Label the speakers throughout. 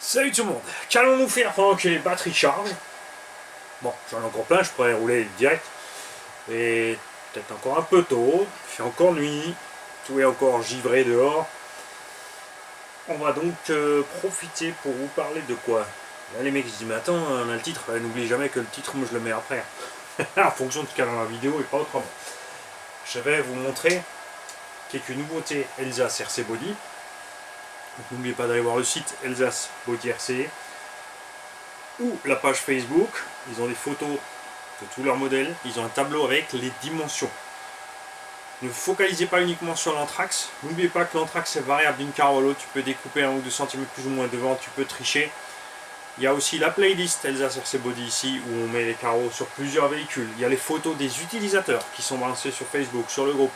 Speaker 1: Salut tout le monde, qu'allons-nous faire pendant que les batteries chargent? Bon, j'en ai encore plein, je pourrais rouler direct. Et peut-être encore un peu tôt, il fait encore nuit, tout est encore givré dehors. On va donc profiter pour vous parler de quoi? Là les mecs se disent, mais attends, on a le titre, n'oublie jamais que le titre, moi je le mets après. En fonction de ce qu'il y a dans la vidéo et pas autrement. Je vais vous montrer quelques nouveautés Elsass RC Body. N'oubliez pas d'aller voir le site Elsass Body RC ou la page Facebook. Ils ont des photos de tous leurs modèles. Ils ont un tableau avec les dimensions. Ne vous focalisez pas uniquement sur l'anthrax. N'oubliez pas que l'anthrax est variable d'une carreau à l'autre. Tu peux découper 1 ou 2 cm plus ou moins devant. Tu peux tricher. Il y a aussi la playlist Elsass RC Body ici où on met les carreaux sur plusieurs véhicules. Il y a les photos des utilisateurs qui sont balancées sur Facebook, sur le groupe,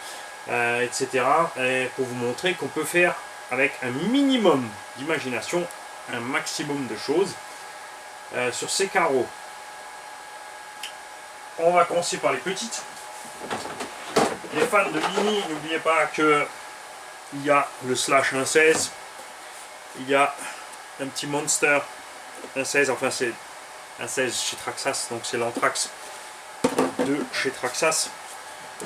Speaker 1: etc. Et pour vous montrer qu'on peut faire avec un minimum d'imagination un maximum de choses sur ces carreaux. On va commencer par les petites. Les fans de Mini, n'oubliez pas que il y a le Slash 1.16, il y a un petit Monster 1.16, enfin c'est 1.16 chez Traxxas, donc c'est l'Anthrax de chez Traxxas.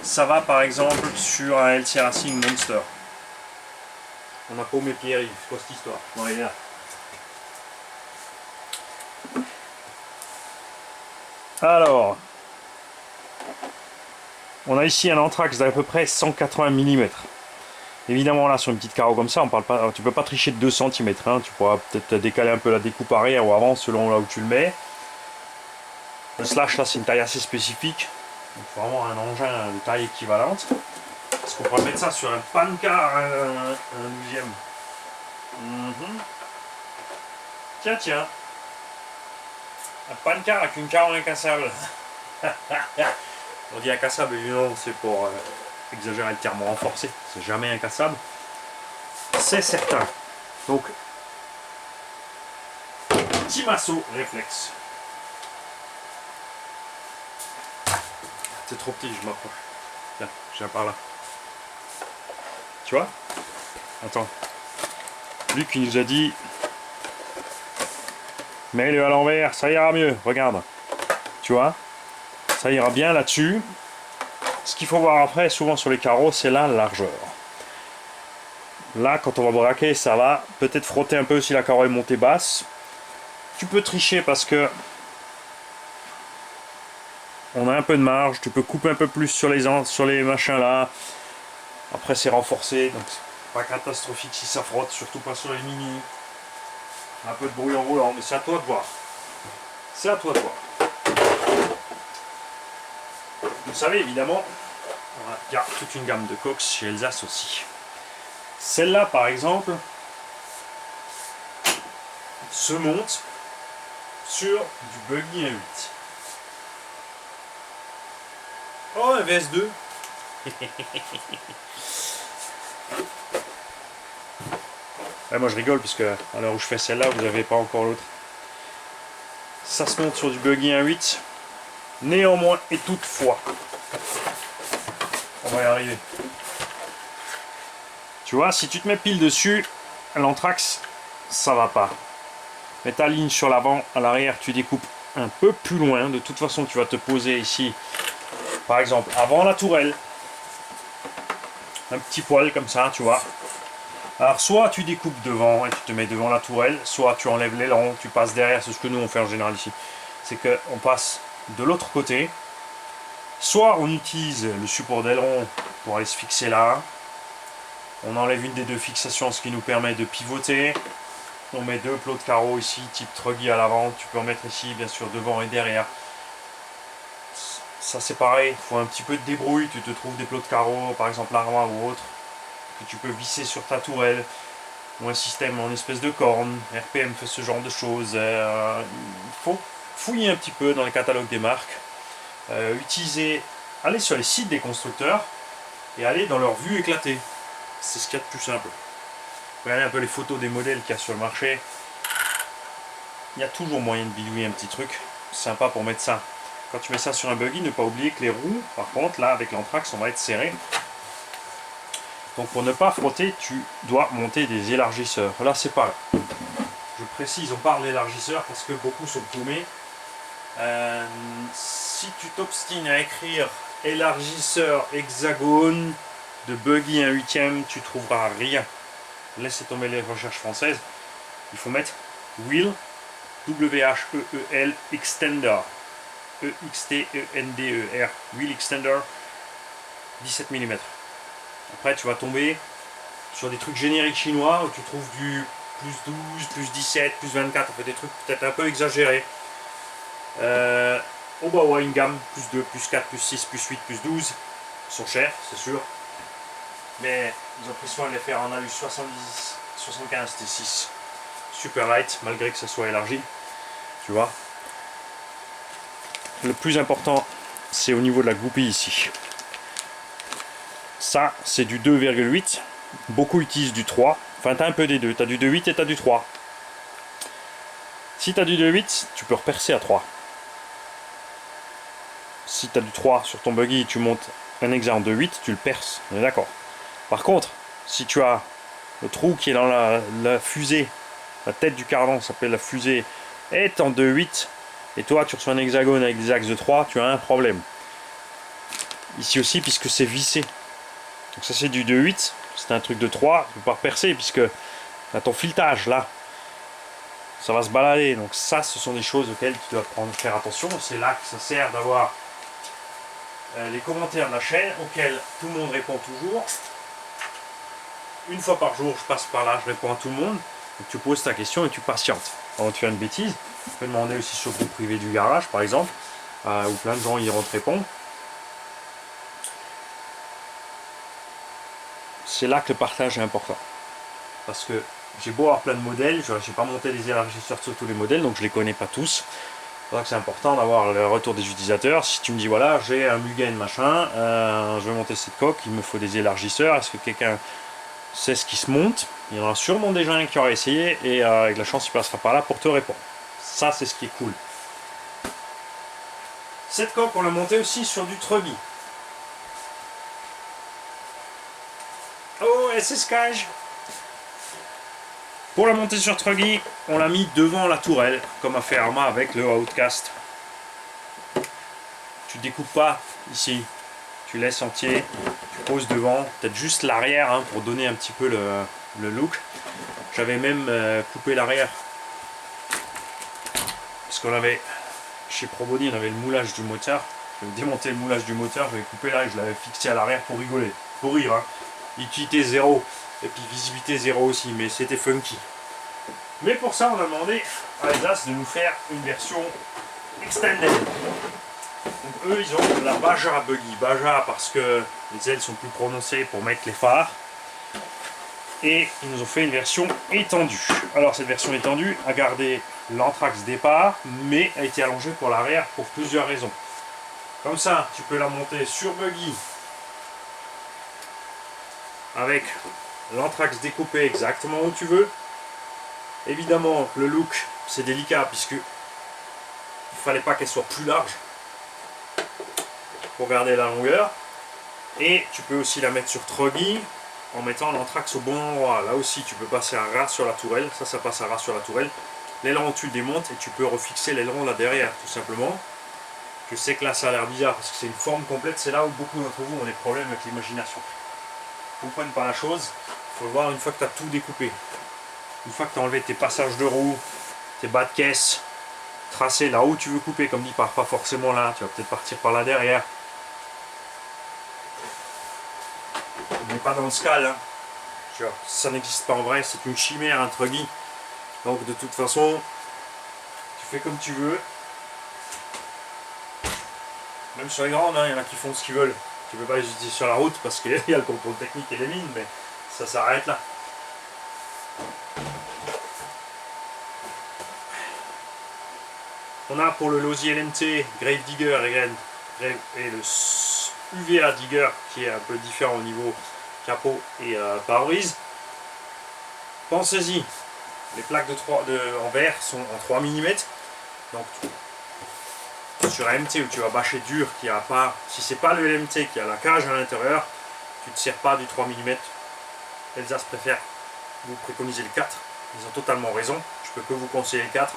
Speaker 1: Ça va par exemple sur un LC Racing Monster. On a paumé Pierre-Yves, c'est quoi cette histoire? Bon, il est là. Alors, on a ici un Anthrax d'à peu près 180 mm. Évidemment là sur une petite carreau comme ça, on parle pas, tu peux pas tricher de 2 cm, hein. Tu pourras peut-être décaler un peu la découpe arrière ou avant selon là où tu le mets. Le Slash là c'est une taille assez spécifique, donc il faut vraiment un engin de taille équivalente. Est-ce qu'on pourrait mettre ça sur un pancar, un 12e? Tiens. Un pancar avec une carreau incassable. On dit incassable, évidemment, c'est pour exagérer le terme renforcé. C'est jamais incassable. C'est certain. Donc, petit masseau réflexe. C'est trop petit, je m'approche. Tiens, je viens par là. Tu vois? Attends. Luc il nous a dit mets-le à l'envers, ça ira mieux. Regarde. Tu vois? Ça ira bien là-dessus. Ce qu'il faut voir après, souvent sur les carreaux, c'est la largeur. Là, quand on va braquer, ça va peut-être frotter un peu si la carreau est montée basse. Tu peux tricher parce que on a un peu de marge. Tu peux couper un peu plus sur les machins là. Après, c'est renforcé, donc c'est pas catastrophique si ça frotte, surtout pas sur les mini. Un peu de bruit en roulant, mais c'est à toi de voir. C'est à toi de voir. Vous savez, évidemment, il y a toute une gamme de coques chez Elsass aussi. Celle-là, par exemple, se monte sur du buggy 1.8. Oh, un VS2. Ouais, moi je rigole puisque à l'heure où je fais celle-là, vous n'avez pas encore l'autre. Ça se monte sur du buggy 1.8. Néanmoins et toutefois, on va y arriver. Tu vois, si tu te mets pile dessus, l'Anthrax, ça va pas. Mets ta ligne sur l'avant, à l'arrière, tu découpes un peu plus loin. De toute façon, tu vas te poser ici, par exemple, avant la tourelle. Un petit poil comme ça, tu vois. Alors, soit tu découpes devant et tu te mets devant la tourelle, soit tu enlèves l'aileron, tu passes derrière. C'est ce que nous on fait en général ici. C'est qu'on passe de l'autre côté. Soit on utilise le support d'aileron pour aller se fixer là. On enlève une des deux fixations, ce qui nous permet de pivoter. On met 2 plots de carreaux ici, type truggy à l'avant. Tu peux en mettre ici, bien sûr, devant et derrière. Ça c'est pareil, il faut un petit peu de débrouille. Tu te trouves des plots de carreaux, par exemple l'armoire ou autre, que tu peux visser sur ta tourelle. Ou un système en espèce de corne. RPM fait ce genre de choses. Il faut fouiller un petit peu dans les catalogues des marques. Aller sur les sites des constructeurs et aller dans leur vue éclatée. C'est ce qu'il y a de plus simple. Regardez un peu les photos des modèles qu'il y a sur le marché. Il y a toujours moyen de bidouiller un petit truc sympa pour mettre ça. Quand tu mets ça sur un buggy, ne pas oublier que les roues, par contre, là avec l'Anthrax, on va être serré. Donc pour ne pas frotter, tu dois monter des élargisseurs. Là c'est pareil. Je précise, on parle d'élargisseur parce que beaucoup sont paumés. Si tu t'obstines à écrire élargisseur hexagone de buggy 1/8, tu trouveras rien. Laissez tomber les recherches françaises. Il faut mettre wheel, W-H-E-E-L, extender, E-X-T-E-N-D-E-R, wheel extender, 17 mm. Après, tu vas tomber sur des trucs génériques chinois où tu trouves du plus 12, plus 17, plus 24, en fait des trucs peut-être un peu exagérés. Au bas, ouais, une gamme, plus 2, plus 4, plus 6, plus 8, plus 12. Ils sont chers, c'est sûr. Mais ils ont pris soin de les faire en alu 70, 75 T6. Super light, malgré que ça soit élargi. Tu vois. Le plus important, c'est au niveau de la goupille ici. Ça, c'est du 2,8. Beaucoup utilisent du 3. Enfin, tu as un peu des deux. Tu as du 2,8 et tu as du 3. Si tu as du 2,8, tu peux repercer à 3. Si tu as du 3 sur ton buggy, tu montes un hexa en 2,8, tu le perces. On est d'accord. Par contre, si tu as le trou qui est dans la fusée, la tête du cardan s'appelle la fusée, est en 2,8, et toi tu reçois un hexagone avec des axes de 3, tu as un problème. Ici aussi, puisque c'est vissé. Donc ça c'est du 2,8, c'est un truc de 3, tu ne peux pas percer, puisque à ton filetage là, ça va se balader. Donc ça, ce sont des choses auxquelles tu dois faire attention. C'est là que ça sert d'avoir les commentaires de la chaîne, auxquels tout le monde répond toujours. Une fois par jour, je passe par là, je réponds à tout le monde. Donc tu poses ta question et tu patientes. Avant de faire une bêtise, tu peux demander aussi sur le groupe privé du garage, par exemple, où plein de gens iront te répondre. C'est là que le partage est important. Parce que j'ai beau avoir plein de modèles, je n'ai pas monté les élargisseurs sur tous les modèles, donc je ne les connais pas tous. C'est pour ça que c'est important d'avoir le retour des utilisateurs. Si tu me dis, voilà, j'ai un Mugen machin, je vais monter cette coque, il me faut des élargisseurs, est-ce que quelqu'un sait ce qui se monte? Il y en a sûrement déjà un qui aura essayé, et avec la chance, il passera par là pour te répondre. Ça, c'est ce qui est cool. Cette coque, on l'a montée aussi sur du Truggy. Oh, SSCage. Pour la monter sur Truggy, on l'a mis devant la tourelle, comme a fait Arma avec le Outcast. Tu découpes pas ici, tu laisses entier, tu poses devant, peut-être juste l'arrière hein, pour donner un petit peu le look. J'avais même coupé l'arrière, parce qu'on avait, chez ProBody, on avait le moulage du moteur. J'avais démonté le moulage du moteur, j'avais coupé là et je l'avais fixé à l'arrière pour rigoler, pour rire. Hein. Utilité 0. Et puis visibilité 0 aussi, mais c'était funky. Mais pour ça, on a demandé à Alsace de nous faire une version extended. Donc eux, ils ont la Baja Buggy. Baja parce que les ailes sont plus prononcées pour mettre les phares. Et ils nous ont fait une version étendue. Alors cette version étendue a gardé l'anthrax départ, mais a été allongée pour l'arrière pour plusieurs raisons. Comme ça, tu peux la monter sur buggy avec l'anthrax découpé exactement où tu veux. Évidemment, le look, c'est délicat puisque il fallait pas qu'elle soit plus large pour garder la longueur. Et tu peux aussi la mettre sur Truggy en mettant l'anthrax au bon endroit. Là aussi, tu peux passer un ras sur la tourelle. Ça passe un ras sur la tourelle. L'aileron, tu le démontes et tu peux refixer l'aileron là derrière, tout simplement. Je sais que là, ça a l'air bizarre parce que c'est une forme complète. C'est là où beaucoup d'entre vous ont des problèmes avec l'imagination. Ne comprennent pas la chose. Il faut le voir une fois que tu as tout découpé. Une fois que tu as enlevé tes passages de roue, tes bas de caisse, tracé là où tu veux couper, comme dit, pas forcément là, tu vas peut-être partir par là derrière. On n'est pas dans le scal, hein. Tu vois, ça n'existe pas en vrai, c'est une chimère, un Truggy. Donc de toute façon, tu fais comme tu veux. Même sur les grandes, hein, il y en a qui font ce qu'ils veulent. Tu ne peux pas les utiliser sur la route parce qu'il y a le contrôle technique et les mines, mais ça s'arrête là. On a pour le Losi LMT, Grave Digger et le UVA Digger qui est un peu différent au niveau capot et pare-brise. Pensez-y, les plaques en verre sont en 3 mm. Donc sur un MT où tu vas bâcher dur, qui a pas, si c'est pas le LMT qui a la cage à l'intérieur, tu ne te sers pas du 3 mm. Alsace préfère, vous préconisez le 4 Ils ont totalement raison. Je peux que vous conseiller le 4.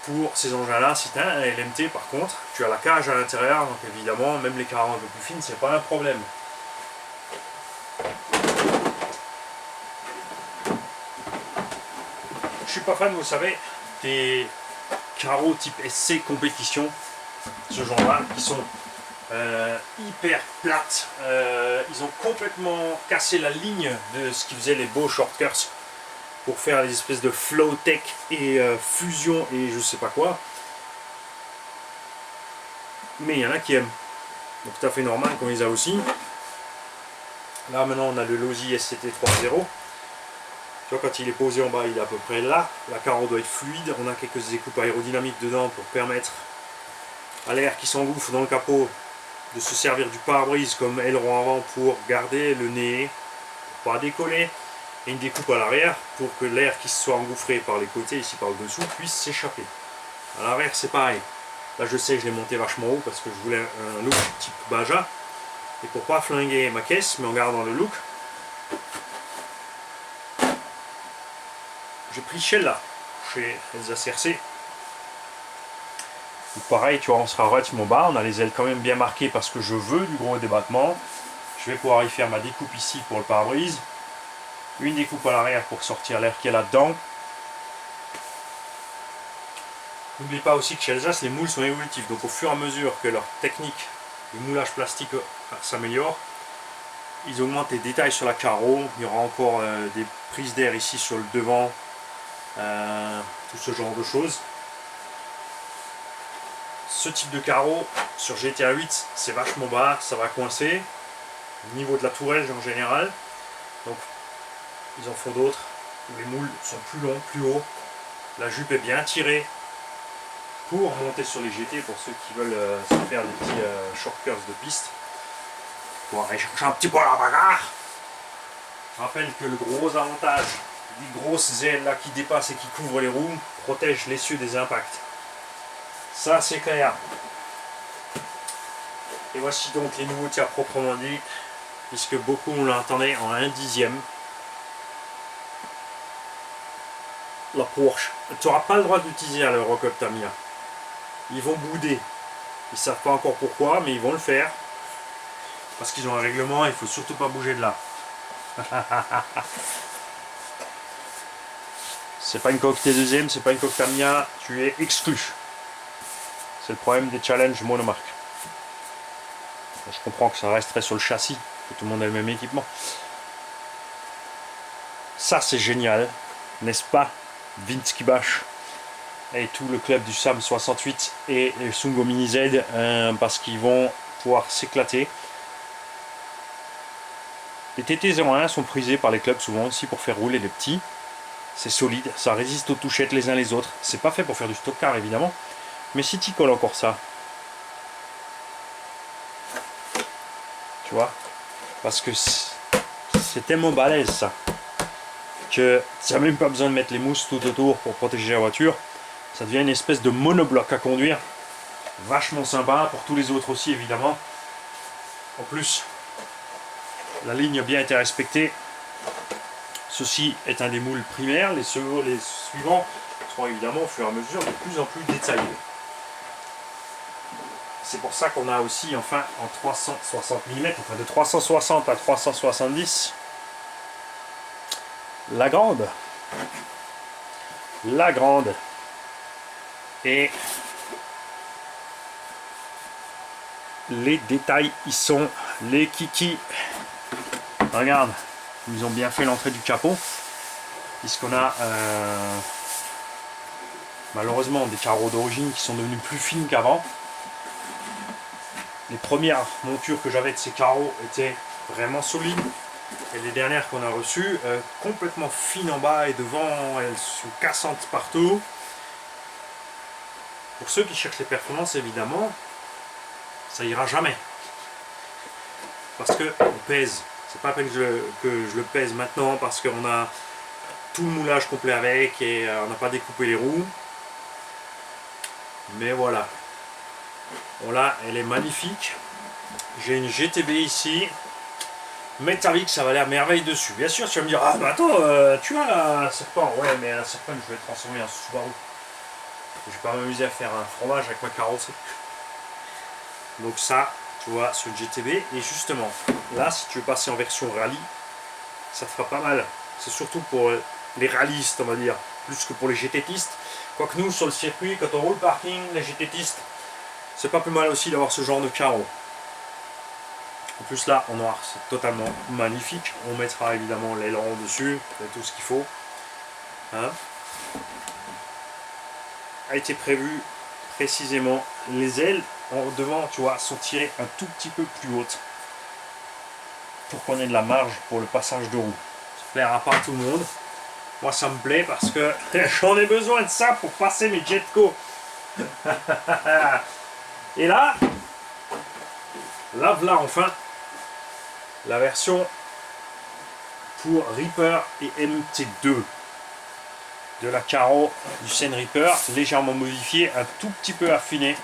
Speaker 1: Pour ces engins-là, si tu as un LMT, par contre, tu as la cage à l'intérieur, donc évidemment, même les carreaux un peu plus fines, c'est pas un problème. Je suis pas fan, vous savez, des carreaux type SC compétition, ce genre-là, qui sont hyper plates. Ils ont complètement cassé la ligne de ce qui faisait les beaux shortcuts pour faire les espèces de flow tech et fusion et je sais pas quoi. Mais il y en a qui aiment. Donc tout à fait normal qu'on les a aussi. Là maintenant on a le Losi SCT 3.0. Tu vois, quand il est posé en bas, il est à peu près là. La carreau doit être fluide. On a quelques découpes aérodynamiques dedans pour permettre à l'air qui s'engouffre dans le capot de se servir du pare-brise comme aileron avant pour garder le nez, pour pas décoller. Et une découpe à l'arrière pour que l'air qui se soit engouffré par les côtés, ici par le dessous, puisse s'échapper. À l'arrière c'est pareil. Là je sais que je l'ai monté vachement haut parce que je voulais un look type Baja. Et pour pas flinguer ma caisse, mais en gardant le look, j'ai pris celle-là, chez Elsa CRC. Pareil, tu vois, on sera relativement bas, on a les ailes quand même bien marquées parce que je veux du gros débattement. Je vais pouvoir y faire ma découpe ici pour le pare-brise. Une découpe à l'arrière pour sortir l'air qui est là-dedans. N'oublie pas aussi que chez Alsace, les moules sont évolutifs. Donc au fur et à mesure que leur technique de moulage plastique s'améliore, ils augmentent les détails sur la carreau. Il y aura encore des prises d'air ici sur le devant. Tout ce genre de choses. Ce type de carreau sur GTA 8, c'est vachement bas, ça va coincer. Au niveau de la tourelle en général. Donc ils en font d'autres où les moules sont plus longs, plus hauts. La jupe est bien tirée pour monter sur les GT pour ceux qui veulent se faire des petits shortcuts de piste. Pour aller chercher un petit peu la bagarre. Je rappelle que le gros avantage des grosses ailes là qui dépassent et qui couvrent les roues protège l'essieu des impacts. Ça c'est clair. Et voici donc les nouveautés à proprement dit, puisque beaucoup on l'entendait en 1/10. La Porsche. Tu n'auras pas le droit d'utiliser l'Eurocop Tamiya. Ils vont bouder. Ils ne savent pas encore pourquoi, mais ils vont le faire. Parce qu'ils ont un règlement, il ne faut surtout pas bouger de là. C'est pas une coque T2M, c'est pas une coque Tamiya, tu es exclu. C'est le problème des challenges monomarques. Je comprends que ça resterait sur le châssis, que tout le monde ait le même équipement. Ça c'est génial, n'est-ce pas, Vince Kibash et tout le club du SAM 68 et le Sungo Mini Z, parce qu'ils vont pouvoir s'éclater. Les TT01 sont prisés par les clubs souvent aussi pour faire rouler les petits. C'est solide, ça résiste aux touchettes les uns les autres. C'est pas fait pour faire du stock car évidemment, mais si tu colles encore ça, tu vois, parce que c'est tellement balèze ça, que tu n'as même pas besoin de mettre les mousses tout autour pour protéger la voiture. Ça devient une espèce de monobloc à conduire. Vachement sympa, pour tous les autres aussi évidemment. En plus, la ligne a bien été respectée. Ceci est un des moules primaires. Les suivants seront évidemment au fur et à mesure de plus en plus détaillés. C'est pour ça qu'on a aussi enfin en 360 mm, enfin de 360 à 370, la grande. Et les détails y sont, les kikis. Regarde, ils ont bien fait l'entrée du capot, puisqu'on a malheureusement des carreaux d'origine qui sont devenus plus fines qu'avant. Les premières montures que j'avais de ces carreaux étaient vraiment solides. Et les dernières qu'on a reçues, complètement fines en bas et devant, elles sont cassantes partout. Pour ceux qui cherchent les performances, évidemment, ça ira jamais. Parce que on pèse. C'est pas la peine que je le pèse maintenant parce qu'on a tout le moulage complet avec et on n'a pas découpé les roues. Mais voilà. Bon là, elle est magnifique. J'ai une GTB ici. métallique, ça va l'air merveille dessus. Bien sûr, tu vas me dire, ah bah attends, tu as la Serpent. Ouais, mais la Serpent, je vais transformer en Subaru. Je vais pas m'amuser à faire un fromage avec ma carrosserie. Donc ça, tu vois, sur le GTB. Et justement, là, si tu veux passer en version rallye, ça te fera pas mal. C'est surtout pour les rallyistes, on va dire, plus que pour les GTTistes. Quoique nous, sur le circuit, quand on roule parking, les GTTistes, c'est pas plus mal aussi d'avoir ce genre de carreau. En plus là, en noir, c'est totalement magnifique. On mettra évidemment l'aileron dessus, et tout ce qu'il faut. Hein, a été prévu précisément. Les ailes en devant, tu vois, sont tirées un tout petit peu plus hautes pour qu'on ait de la marge pour le passage de roue. Ça plaira pas à tout le monde. Moi, ça me plaît parce que j'en ai besoin de ça pour passer mes Jetco. Et là, voilà enfin la version pour Reaper et MT2 de la Caro du Seine Reaper, légèrement modifiée, un tout petit peu affinée.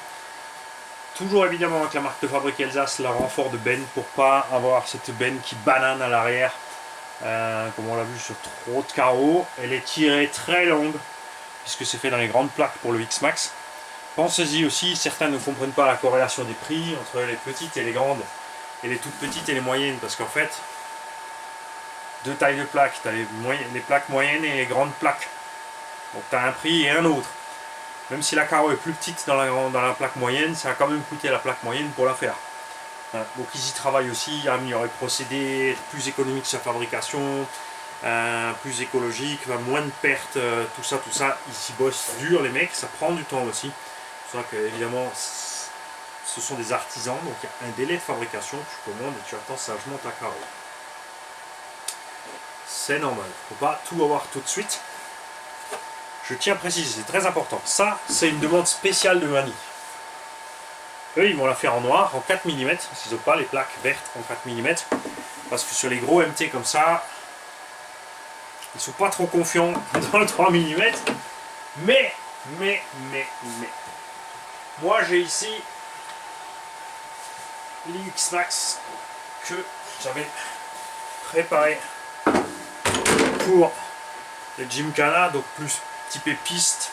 Speaker 1: Toujours évidemment avec la marque de fabrique Alsace, le renfort de benne pour pas avoir cette benne qui banane à l'arrière, comme on l'a vu sur trop de carreaux. Elle est tirée très longue puisque c'est fait dans les grandes plaques pour le X-Max. Pensez-y aussi, certains ne comprennent pas la corrélation des prix entre les petites et les grandes, et les toutes petites et les moyennes, parce qu'en fait, deux tailles de plaques, tu as les plaques moyennes et les grandes plaques. Donc tu as un prix et un autre. Même si la carreau est plus petite dans la plaque moyenne, ça va quand même coûter la plaque moyenne pour la faire. Donc ils y travaillent aussi à améliorer le procédé, être plus économique sur la fabrication, plus écologique, moins de pertes, tout ça. Ils s'y bossent dur les mecs, ça prend du temps aussi. C'est vrai que évidemment ce sont des artisans, donc il y a un délai de fabrication, tu commandes et tu attends sagement ta carreau. C'est normal, il ne faut pas tout avoir tout de suite. Je tiens à préciser, c'est très important. Ça, c'est une demande spéciale de Mani. Eux, ils vont la faire en noir, en 4 mm, parce qu'ils n'ont pas les plaques vertes en 4 mm. Parce que sur les gros MT comme ça, ils ne sont pas trop confiants dans le 3 mm. Mais, moi j'ai ici l'X-Max que j'avais préparé pour le Gymkhana, donc plus typé piste,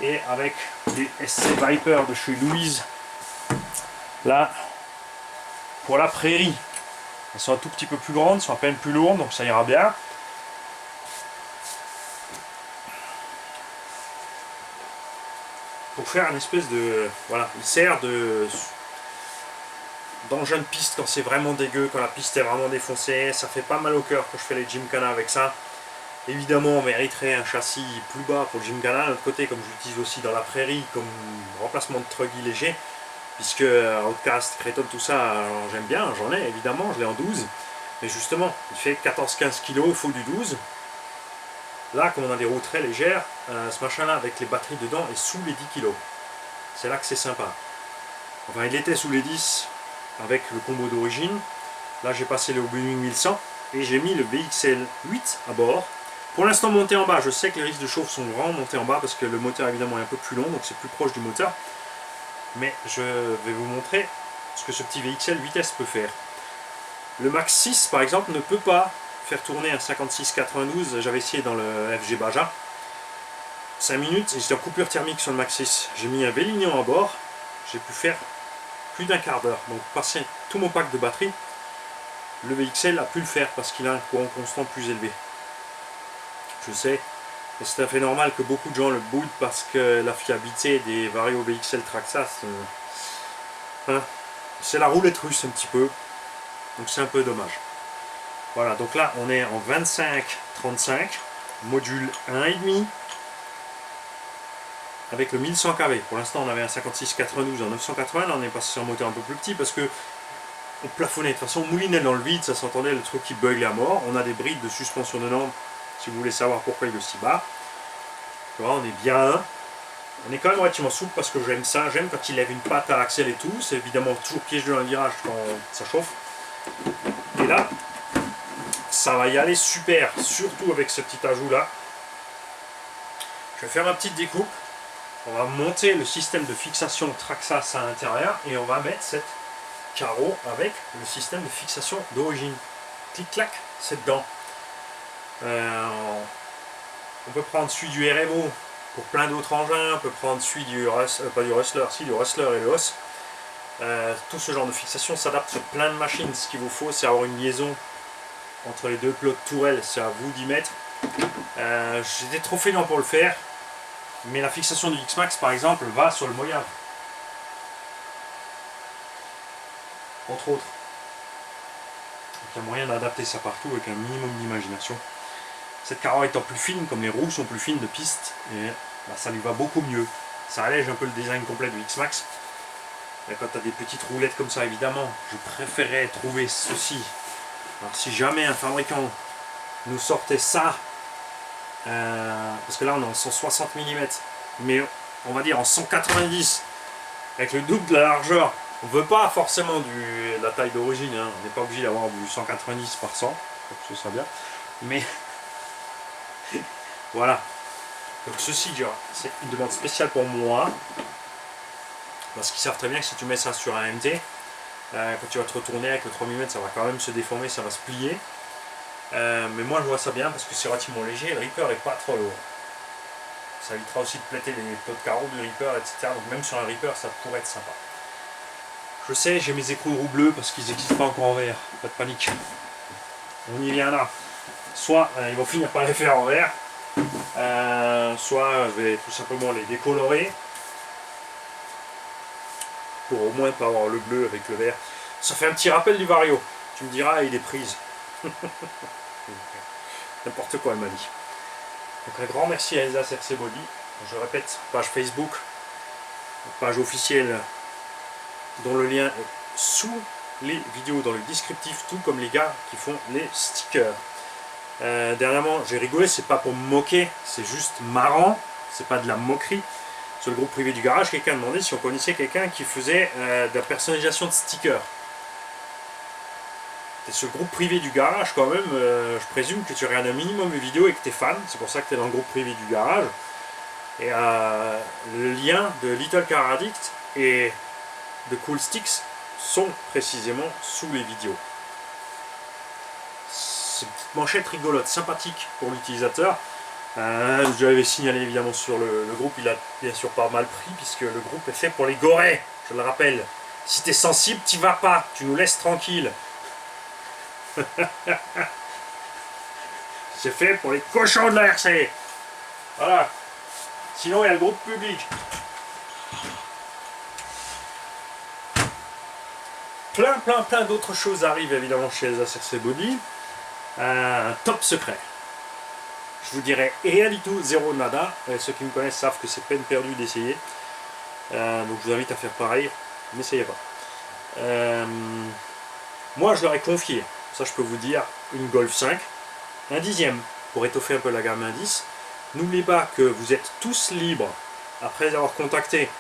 Speaker 1: et avec les SC Viper de chez Louise là pour la prairie. Elles sont un tout petit peu plus grandes, sont à peine plus lourdes, donc ça ira bien. Pour faire une espèce de, voilà, il sert d'engin de piste quand c'est vraiment dégueu, quand la piste est vraiment défoncée. Ça fait pas mal au cœur quand je fais les Gymkhana avec ça. Évidemment, on mériterait un châssis plus bas pour le Gymkhana. De l'autre côté, comme je l'utilise aussi dans la prairie comme remplacement de truggy léger, puisque Outcast, Creton, tout ça, j'aime bien, j'en ai évidemment, je l'ai en 12. Mais justement, il fait 14-15 kg, il faut du 12. Là, comme on a des roues très légères, ce machin-là, avec les batteries dedans, est sous les 10 kg. C'est là que c'est sympa. Enfin, il était sous les 10 avec le combo d'origine. Là, j'ai passé le Boeing 1100 et j'ai mis le VXL 8 à bord. Pour l'instant, monté en bas, je sais que les risques de chauffe sont vraiment montés en bas parce que le moteur, évidemment, est un peu plus long, donc c'est plus proche du moteur. Mais je vais vous montrer ce que ce petit VXL 8S peut faire. Le Max 6, par exemple, ne peut pas faire tourner un 56-92. J'avais essayé dans le FG Baja. 5 minutes et j'étais en coupure thermique sur le Max 6. J'ai mis un Vélignon à bord. J'ai pu faire plus d'un quart d'heure. Donc, passer tout mon pack de batterie, le VXL a pu le faire parce qu'il a un courant constant plus élevé. Je sais, c'est tout à fait normal que beaucoup de gens le boudent parce que la fiabilité des Vario VXL Traxxas, c'est la roulette russe un petit peu. Donc c'est un peu dommage. Voilà, donc là on est en 25-35, module 1,5 avec le 1100 kV. Pour l'instant on avait un 56-92 en 980, là on est passé sur un moteur un peu plus petit parce que on plafonnait. De toute façon on moulinait dans le vide, ça s'entendait, le truc qui buglait à mort. On a des brides de suspension de norme, si vous voulez savoir pourquoi il est aussi bas. Voilà, on est bien. On est quand même relativement souple parce que j'aime ça. J'aime quand il lève une patte à l'axel et tout. C'est évidemment toujours piège dans un virage quand ça chauffe. Et là, ça va y aller super, surtout avec ce petit ajout là. Je vais faire ma petite découpe. On va monter le système de fixation Traxxas à l'intérieur et on va mettre cette carreau avec le système de fixation d'origine. clic-clac, c'est dedans. On peut prendre celui du RMO pour plein d'autres engins, on peut prendre celui du pas du Rustler, si du Rustler et le Hoss. Tout ce genre de fixation s'adapte sur plein de machines. Ce qu'il vous faut, c'est avoir une liaison entre les deux plots de tourelle, c'est à vous d'y mettre. J'étais trop feignant pour le faire, mais la fixation du X-Max par exemple va sur le Mojave. Entre autres. Donc il y a moyen d'adapter ça partout avec un minimum d'imagination. Cette carrosserie étant plus fine, comme les roues sont plus fines de piste, et bah, ça lui va beaucoup mieux. Ça allège un peu le design complet du X-Max. Et quand tu as des petites roulettes comme ça, évidemment, je préférais trouver ceci. Alors si jamais un fabricant nous sortait ça, parce que là on est en 160 mm, mais on va dire en 190, avec le double de la largeur, on ne veut pas forcément de la taille d'origine, hein. On n'est pas obligé d'avoir du 190 par 100, pour que ce soit bien, mais voilà. Donc ceci, c'est une demande spéciale pour moi, parce qu'ils savent très bien que si tu mets ça sur un MT, quand tu vas te retourner avec le 3 mm, ça va quand même se déformer, ça va se plier. Mais moi je vois ça bien parce que c'est relativement léger, le Reaper est pas trop lourd. Ça évitera aussi de péter les plots de carreaux du Reaper, etc. Donc même sur un Reaper, ça pourrait être sympa. Je sais, j'ai mes écrous roues bleus parce qu'ils n'existent pas encore en vert, pas de panique. On y vient là. Soit ils vont finir par les faire en vert, soit je vais tout simplement les décolorer pour au moins pas avoir le bleu avec le vert. Ça fait un petit rappel du Vario. Tu me diras, il est prise. N'importe quoi, elle m'a dit. Donc un grand merci à Elsa CRC Body. Je répète, page Facebook, page officielle dont le lien est sous les vidéos dans le descriptif, tout comme les gars qui font les stickers. Dernièrement, j'ai rigolé, c'est pas pour me moquer, c'est juste marrant, c'est pas de la moquerie. Sur le groupe privé du garage, quelqu'un a demandé si on connaissait quelqu'un qui faisait de la personnalisation de stickers. Et ce groupe privé du garage, quand même, je présume que tu regardes un minimum les vidéos et que tu es fan, c'est pour ça que tu es dans le groupe privé du garage. Et le lien de Little Car Addict et de Cool Sticks sont précisément sous les vidéos. C'est une petite manchette rigolote, sympathique pour l'utilisateur. Je l'avais signalé évidemment sur le groupe, il a bien sûr pas mal pris puisque le groupe est fait pour les gorées, je le rappelle. Si tu es sensible, tu vas pas, tu nous laisses tranquille. C'est fait pour les cochons de la RC. Voilà. Sinon il y a le groupe public. Plein d'autres choses arrivent évidemment chez les RC Body. Un top secret. Je vous dirais rien du tout, zéro nada. Ceux qui me connaissent savent que c'est peine perdue d'essayer. Donc je vous invite à faire pareil. N'essayez pas. Moi je leur ai confié, ça je peux vous dire, une Golf 5, un 10e pour étoffer un peu la gamme indice. N'oubliez pas que vous êtes tous libres, après les avoir contactés,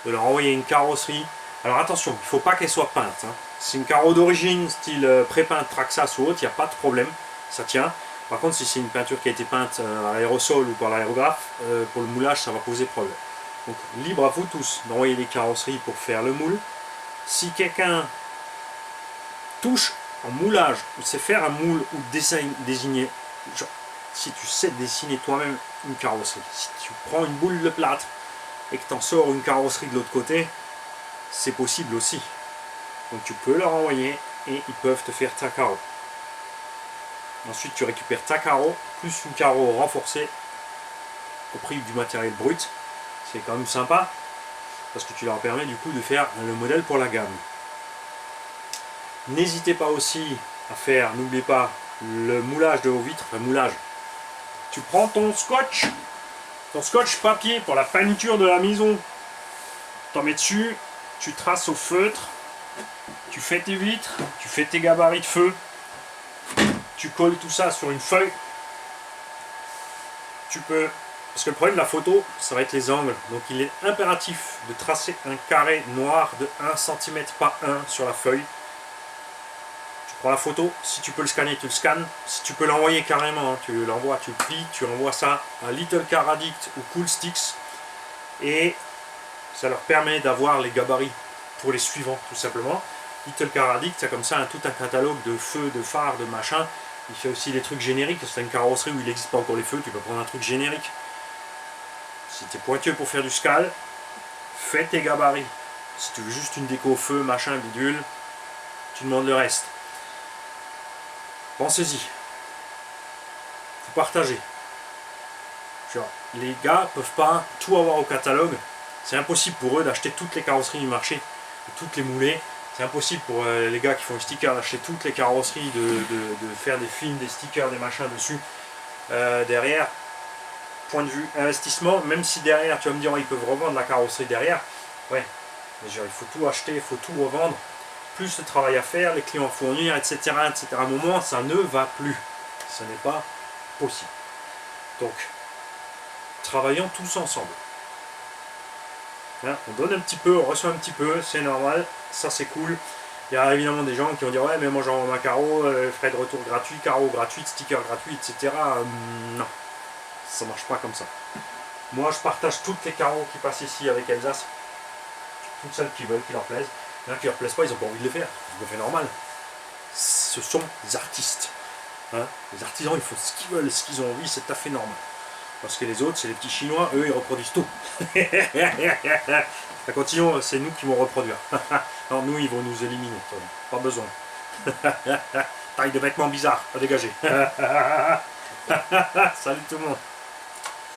Speaker 1: de leur envoyer une carrosserie. Alors attention, il ne faut pas qu'elle soit peinte. Hein. C'est une carreau d'origine, style pré-peinte Traxxas ou autre, il n'y a pas de problème, ça tient. Par contre, si c'est une peinture qui a été peinte à l'aérosol ou par l'aérographe, pour le moulage, ça va poser problème. Donc libre à vous tous d'envoyer des carrosseries pour faire le moule. Si quelqu'un touche en moulage, ou sait faire un moule ou désigner, genre, si tu sais dessiner toi-même une carrosserie, si tu prends une boule de plâtre et que tu en sors une carrosserie de l'autre côté, c'est possible aussi. Donc tu peux leur envoyer et ils peuvent te faire ta carreau. Ensuite tu récupères ta carreau plus une carreau renforcée au prix du matériel brut. C'est quand même sympa parce que tu leur permets du coup de faire le modèle pour la gamme. N'hésitez pas aussi à faire, n'oubliez pas, le moulage de vos vitres, enfin moulage. Tu prends ton scotch papier pour la peinture de la maison, t'en mets dessus, tu traces au feutre, tu fais tes vitres, tu fais tes gabarits de feu, tu colles tout ça sur une feuille. Tu peux, parce que le problème de la photo, ça va être les angles, donc il est impératif de tracer un carré noir de 1 cm par 1 sur la feuille. Prends la photo, si tu peux le scanner, tu le scannes. Si tu peux l'envoyer carrément, hein, tu l'envoies, tu le plies, tu envoies ça à Little Car Addict ou Cool Sticks. Et ça leur permet d'avoir les gabarits pour les suivants, tout simplement. Little Car Addict, c'est comme ça tout un catalogue de feux, de phares, de machin. Il fait aussi des trucs génériques. C'est une carrosserie où il n'existe pas encore les feux, tu peux prendre un truc générique. Si tu es pointueux pour faire du scal, fais tes gabarits. Si tu veux juste une déco feu, machin, bidule, tu demandes le reste. Pensez-y. Faut partager. Genre, les gars peuvent pas tout avoir au catalogue. C'est impossible pour eux d'acheter toutes les carrosseries du marché, toutes les moulées. C'est impossible pour les gars qui font les stickers d'acheter toutes les carrosseries, de faire des films, des stickers, des machins dessus. Derrière, point de vue investissement, même si derrière tu vas me dire oh, ils peuvent revendre la carrosserie derrière, ouais, mais genre, il faut tout acheter, il faut tout revendre, plus le travail à faire, les clients à fournir, etc., etc. À un moment, ça ne va plus. Ce n'est pas possible. Donc, travaillons tous ensemble. Hein, on donne un petit peu, on reçoit un petit peu, c'est normal, ça c'est cool. Il y a évidemment des gens qui vont dire ouais mais moi j'envoie ma carreau, frais de retour gratuit, carreau gratuit, sticker gratuit, etc. Non, ça marche pas comme ça. Moi je partage toutes les carreaux qui passent ici avec Elsace, toutes celles qui veulent, qui leur plaisent. Il y en a qui leur plaisent pas, ils ont pas envie de le faire, je le fais normal. Ce sont des artistes. Hein, les artisans ils font ce qu'ils veulent, ce qu'ils ont envie, c'est tout à fait normal. Parce que les autres, c'est les petits chinois, eux ils reproduisent tout. Ça continue, c'est nous qui vont reproduire. Non, nous ils vont nous éliminer, pas besoin. Taille de vêtements bizarres, à dégager. Salut tout le monde.